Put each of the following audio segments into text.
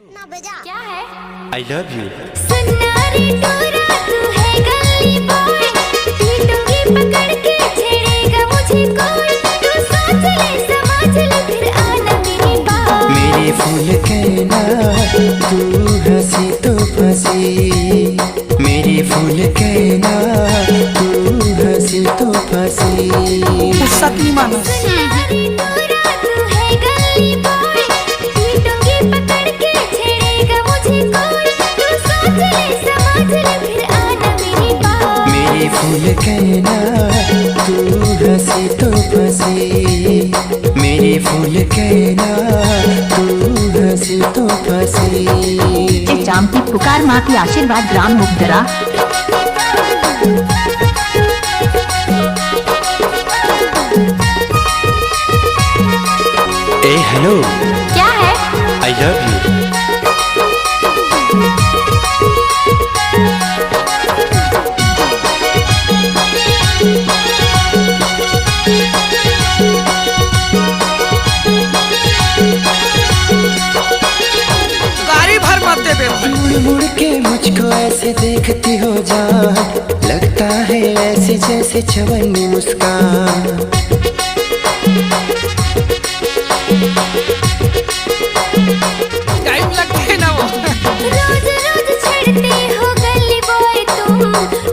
ना बजा क्या है? I love you। सुन्नारी टोरा तू है गली बॉय, पीटूंगी पकड़ के छेड़ेगा मुझे कोई, तू सोच ले समझ ले फिर आना मेरी बात। मेरे फूल कहना तू हंसी तो फंसी, मेरे फूल कहना तू हंसी तो फंसी। सती मानस सुन्नारी टोरा तू है गली बॉय, पीटूंगी पकड़ के छेड़ेगा मुझे कोई, तू सोच ले समझ ले फिर आना मेरी बात। मेरे फूल कहना तू हंसी तो फंसी, मेरे फूल कहना तू हंसी तो फंसी। चाम की पुकार माँ की आशीर्वाद ग्राम मुक्तरा। ए हेलो, क्या है? I love you। गाड़ी भर मत दे बे भाई। मुड़ मुड़ के मुझको ऐसे देखती हो जान, लगता है ऐसे जैसे चवन्नी मुस्कान। टाइम लगता है ना वो। रोज रोज छेड़ते हो गली बॉय तुम,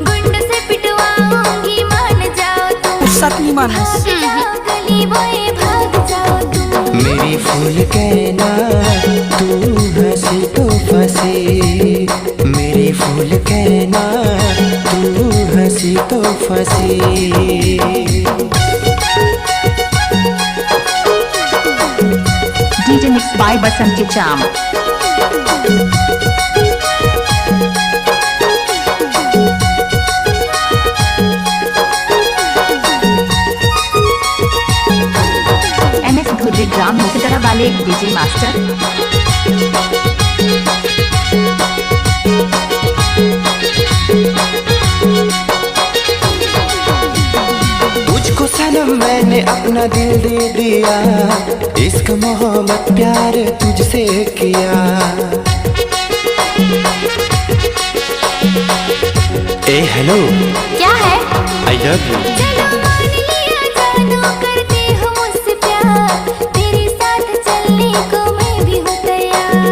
गुंड से पिटवाऊंगी मान जाओ तुम। सती मानस भाग जाओ गली बॉय भाग जाओ तुम। मेरी फूल कहना तू हंसी तो फंसी, मेरी फूल कहना तू हंसी तो फंसी। डीजे मिक्स बाय बसंत के चाम। MS धुर्रे ग्राम मुक्तरा वाले डीजे मास्टर। तुझको सनम मैंने अपना दिल दे दिया, इश्क मोहब्बत प्यार तुझसे किया। ए हेलो, क्या है? I love you। चलो मान लिया जानो करते हो मुझसे प्यार, तेरे साथ चलने को मैं भी हूँ तैयार।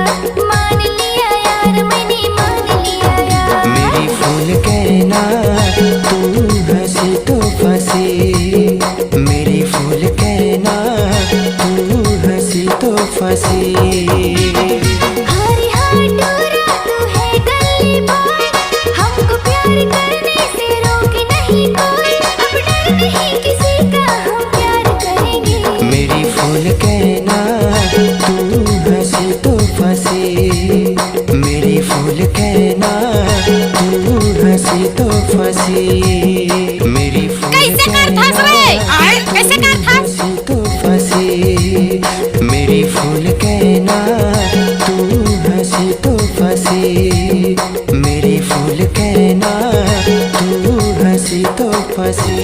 मान लिया यार मैंने मान लिया यार। मेरी फूल कहना तू हंसी तो फंसी, मेरी फूल कहना तू हंसी तो फंसी। हरी टोरा तू है गली बॉय, हमको प्यार करने से रोके नहीं कोई, अब डर नहीं किसी का हम प्यार करेंगे। मेरी फूल कहना तू हंसी तो फंसी, मेरी फूल कहना तू हंसी तो फंसी। मेरी फूल कैसे कर था कहना आए कैसे कर था? हंसी तो फंसी, मेरी फूल कहना तू हंसी तो फंसी, मेरी फूल कहना तू हंसी तो फंसी।